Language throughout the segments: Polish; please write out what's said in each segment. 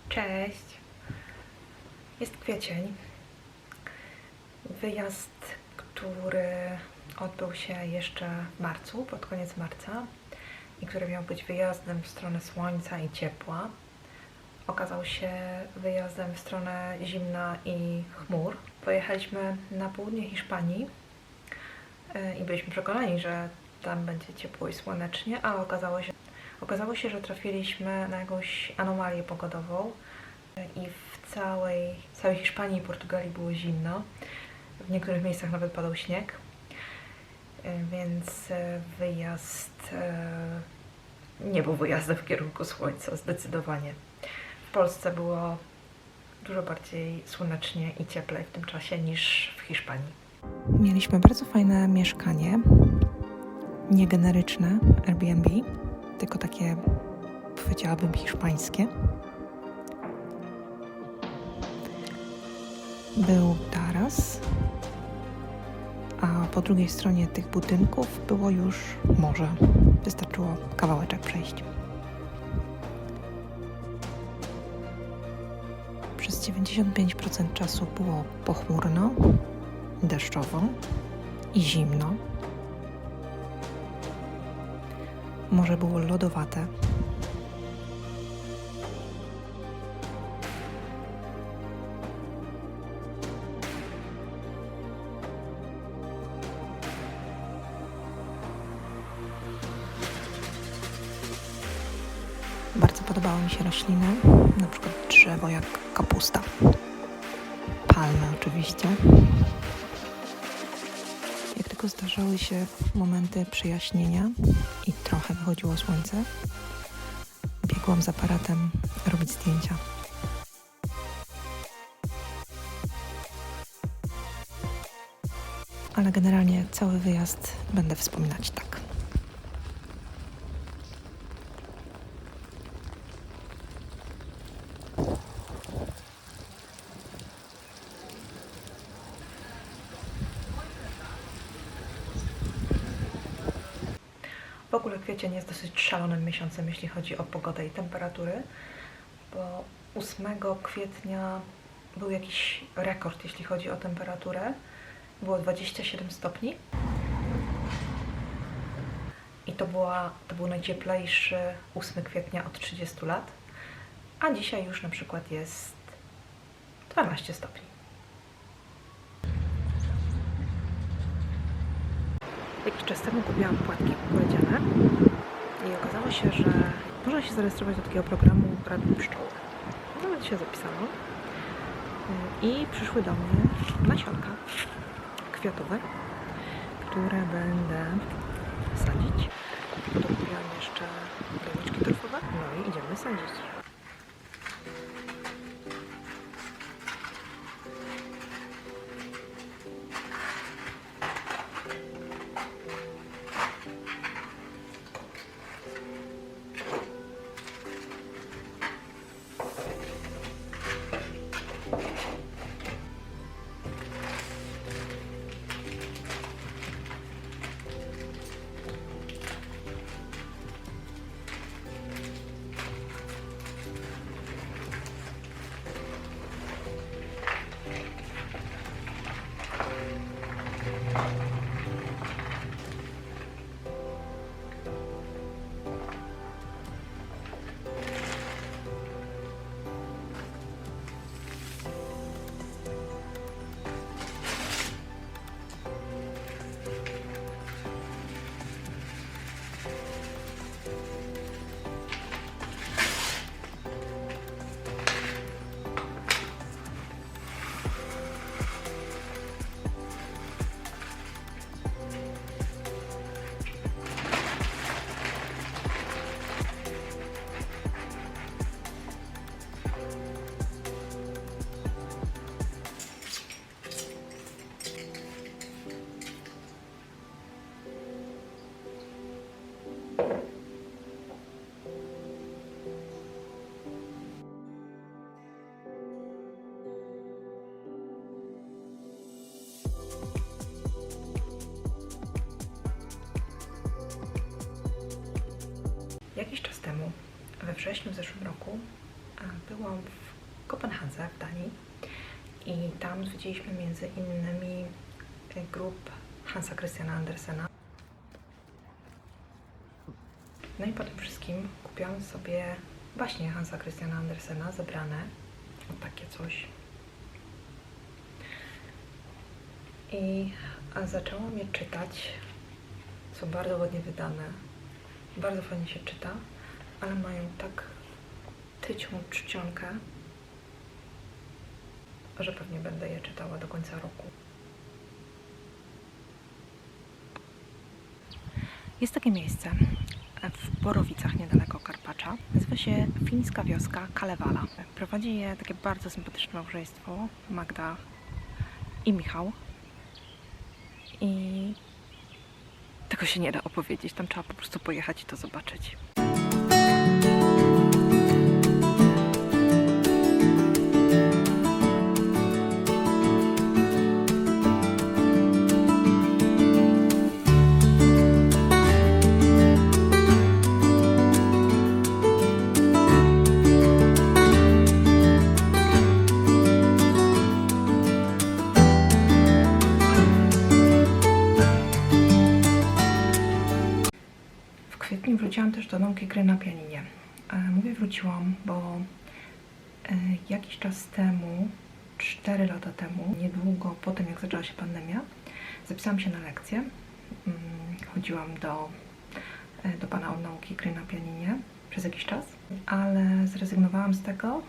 Cześć! Jest kwiecień. Wyjazd, który odbył się jeszcze w marcu, pod koniec marca i który miał być wyjazdem w stronę słońca i ciepła, okazał się wyjazdem w stronę zimna i chmur. Pojechaliśmy na południe Hiszpanii i byliśmy przekonani, że tam będzie ciepło i słonecznie, a okazało się, że trafiliśmy na jakąś anomalię pogodową i w całej Hiszpanii i Portugalii było zimno. W niektórych miejscach nawet padał śnieg, więc wyjazd nie był wyjazdem w kierunku słońca, zdecydowanie. W Polsce było dużo bardziej słonecznie i cieplej w tym czasie niż w Hiszpanii. Mieliśmy bardzo fajne mieszkanie, nie generyczne Airbnb, tylko takie, powiedziałabym, hiszpańskie. Był taras, a po drugiej stronie tych budynków było już morze. Wystarczyło kawałeczek przejść. Przez 95% czasu było pochmurno, deszczowo i zimno. Morze było lodowate. Bardzo podobały mi się rośliny, na przykład drzewo jak kapusta. Palmy oczywiście. Jak tylko zdarzały się momenty przejaśnienia i trochę wychodziło słońce, biegłam z aparatem robić zdjęcia. Ale generalnie cały wyjazd będę wspominać tak. W ogóle kwiecień jest dosyć szalonym miesiącem, jeśli chodzi o pogodę i temperatury, bo 8 kwietnia był jakiś rekord, jeśli chodzi o temperaturę. Było 27 stopni i to był najcieplejszy 8 kwietnia od 30 lat, a dzisiaj już na przykład jest 12 stopni. Jakiś czas temu kupiłam płatki kukurydziane i okazało się, że można się zarejestrować do takiego programu Radny Pszczoły. Nawet się zapisałam i przyszły do mnie nasionka kwiatowe, które będę sadzić. Dokupiłam jeszcze doniczki torfowe, no i idziemy sadzić. Jakiś czas temu, we wrześniu w zeszłym roku, Byłam w Kopenhadze w Danii i tam zwiedziliśmy między innymi grup Hansa Christiana Andersena. No i po tym wszystkim kupiłam sobie właśnie Hansa Christiana Andersena zebrane. O takie coś. I zaczęłam je czytać. Są bardzo ładnie wydane. Bardzo fajnie się czyta, ale mają tak tycią czcionkę, że pewnie będę je czytała do końca roku. Jest takie miejsce w Borowicach, niedaleko Karpacza. Nazywa się fińska wioska Kalevala. Prowadzi je takie bardzo sympatyczne małżeństwo, Magda i Michał. I tego się nie da opowiedzieć, tam trzeba po prostu pojechać i to zobaczyć. W kwietniu wróciłam też do nauki gry na pianinie. Mówię wróciłam, bo jakiś czas temu, 4 lata temu, niedługo po tym jak zaczęła się pandemia, zapisałam się na lekcję. Chodziłam do pana od nauki gry na pianinie przez jakiś czas, ale zrezygnowałam z tego.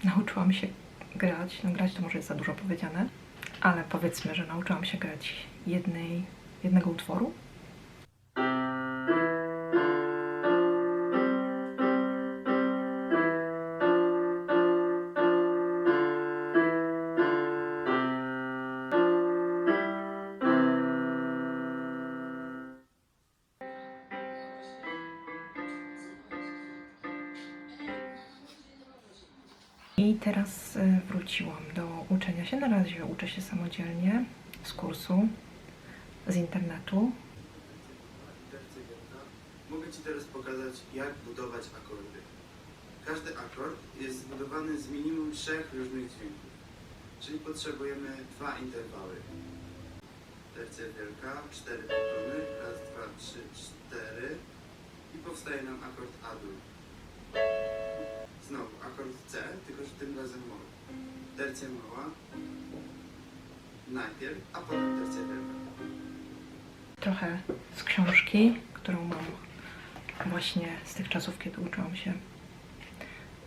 Nauczyłam się grać. No grać to może jest za dużo powiedziane, ale powiedzmy, że nauczyłam się grać jednego utworu. I teraz wróciłam do uczenia się. Na razie uczę się samodzielnie z kursu, z internetu. Mogę Ci teraz pokazać, jak budować akordy. Każdy akord jest zbudowany z minimum 3 różnych dźwięków, czyli potrzebujemy 2 interwały. Tercja wielka, 4 tony, raz, 2, 3, 4 i powstaje nam akord A-dur. Znowu akord C, tylko że tym razem mowy. Tercja mała najpierw, a potem tercja wielka. Trochę z książki, którą mam właśnie z tych czasów, kiedy uczyłam się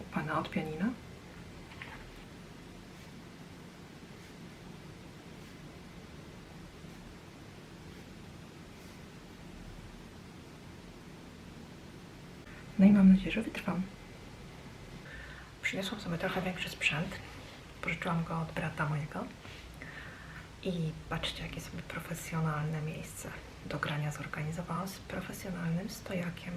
u pana od pianina. No i mam nadzieję, że wytrwam. Przyniosłam sobie trochę większy sprzęt. Pożyczyłam go od brata mojego. I patrzcie, jakie sobie profesjonalne miejsce do grania zorganizowałam z profesjonalnym stojakiem.